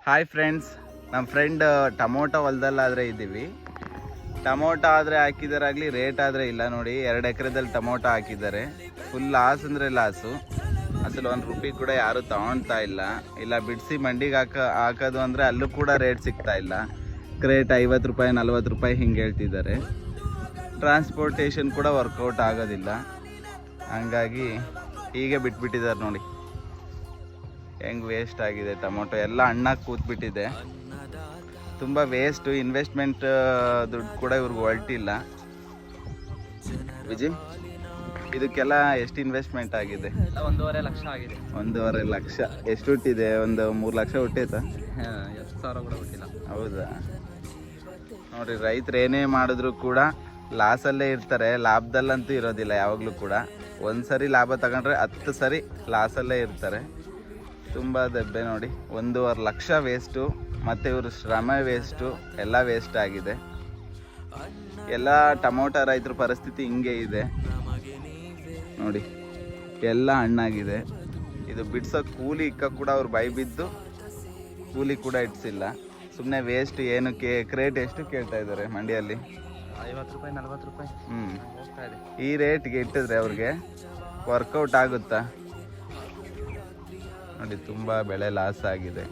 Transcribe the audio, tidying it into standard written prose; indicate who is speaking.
Speaker 1: Hi friends, ನಮ್ಮ friend tomato ಹೊಲದಲ್ಲಾದರೆ ಇದ್ದೀವಿ. Tomato ಆದರೆ ಹಾಕಿದಾರಾಗಲಿ, ರೇಟ್ ಆದರೆ ಇಲ್ಲ. ನೋಡಿ, 2 ಎಕರೆದಲ್ಲಿ ಟೊಮೊಟೊ ಹಾಕಿದ್ದಾರೆ. ಫುಲ್ ಲಾಸ್ ಅಂದರೆ ಲಾಸು. ಅಸಲು 1 ರೂಪಾಯಿ ಕೂಡ ಯಾರೂ ತೊಗೊಳ್ತಾ ಇಲ್ಲ ಬಿಡಿಸಿ ಮಂಡಿಗೆ ಹಾಕೋದು ಅಂದರೆ ಅಲ್ಲೂ ಕೂಡ ರೇಟ್ ಸಿಗ್ತಾ ಇಲ್ಲ. ಕ್ರೇಟ್ 50 ರೂಪಾಯಿ 40 ರೂಪಾಯಿ ಹಿಂಗೆ ಹೇಳ್ತಿದ್ದಾರೆ. ಟ್ರಾನ್ಸ್ಪೋರ್ಟೇಷನ್ ಕೂಡ ವರ್ಕೌಟ್ ಆಗೋದಿಲ್ಲ. ಹಂಗಾಗಿ ಹೀಗೆ ಬಿಟ್ಬಿಟ್ಟಿದ್ದಾರೆ. ನೋಡಿ ಹೆಂಗೆ ವೇಸ್ಟ್ ಆಗಿದೆ ಟೊಮೊಟೊ, ಎಲ್ಲ ಹಣ್ಣಾಗಿ ಕೂತ್ಬಿಟ್ಟಿದೆ. ತುಂಬ ವೇಸ್ಟು. ಇನ್ವೆಸ್ಟ್ಮೆಂಟ್ ದುಡ್ಡು ಕೂಡ ಇವ್ರಿಗೆ ಹೊರಟಿಲ್ಲ. ವಿಜಯ್, ಇದಕ್ಕೆಲ್ಲ ಎಷ್ಟು ಇನ್ವೆಸ್ಟ್ಮೆಂಟ್ ಆಗಿದೆ?
Speaker 2: 1.5 ಲಕ್ಷ ಆಗಿದೆ.
Speaker 1: 1.5 ಲಕ್ಷ. ಎಷ್ಟು ಹುಟ್ಟಿದೆ? ಒಂದು 3 ಲಕ್ಷ ಹುಟ್ಟೈತಾ?
Speaker 2: ಎಷ್ಟು ಸಾವಿರ ಕೂಡ ಹುಟ್ಟಿಲ್ಲ.
Speaker 1: ಹೌದಾ? ನೋಡಿರಿ, ರೈತರು ಏನೇ ಮಾಡಿದ್ರು ಕೂಡ ಲಾಸಲ್ಲೇ ಇರ್ತಾರೆ, ಲಾಭದಲ್ಲಂತೂ ಇರೋದಿಲ್ಲ ಯಾವಾಗಲೂ ಕೂಡ. ಒಂದು ಸರಿ ಲಾಭ ತಗೊಂಡ್ರೆ 10 ಸರಿ ಲಾಸಲ್ಲೇ ಇರ್ತಾರೆ. ತುಂಬ ದೆಬ್ಬೆ. ನೋಡಿ, 1.5 ಲಕ್ಷ ವೇಸ್ಟು, ಮತ್ತು ಇವರು ಶ್ರಮ ವೇಸ್ಟು, ಎಲ್ಲ ವೇಸ್ಟ್ ಆಗಿದೆ. ಎಲ್ಲ ಟೊಮೊಟೊ ರೈತರ ಪರಿಸ್ಥಿತಿ ಹಿಂಗೆ ಇದೆ ನೋಡಿ. ಎಲ್ಲ ಹಣ್ಣಾಗಿದೆ. ಇದು ಬಿಡಿಸೋ ಕೂಲಿ ಇಕ್ಕ ಕೂಡ ಅವ್ರು ಬೈ ಬಿದ್ದು ಕೂಲಿ ಕೂಡ ಇಡ್ಸಿಲ್ಲ. ಸುಮ್ಮನೆ ವೇಸ್ಟ್. ಏನಕ್ಕೆ? ಕ್ರೇಟ್ ಎಷ್ಟು ಕೇಳ್ತಾ ಇದ್ದಾರೆ ಮಂಡಿಯಲ್ಲಿ?
Speaker 2: 50 ರೂಪಾಯಿ 40 ರೂಪಾಯಿ ಹೋಗ್ತಾ ಇದೆ.
Speaker 1: ಈ ರೇಟ್ಗೆ ಇಟ್ಟಿದ್ರೆ ಅವ್ರಿಗೆ ವರ್ಕೌಟ್ ಆಗುತ್ತಾ? ನೋಡಿ, ತುಂಬ ಬೆಳೆ ಲಾಸ್ ಆಗಿದೆ.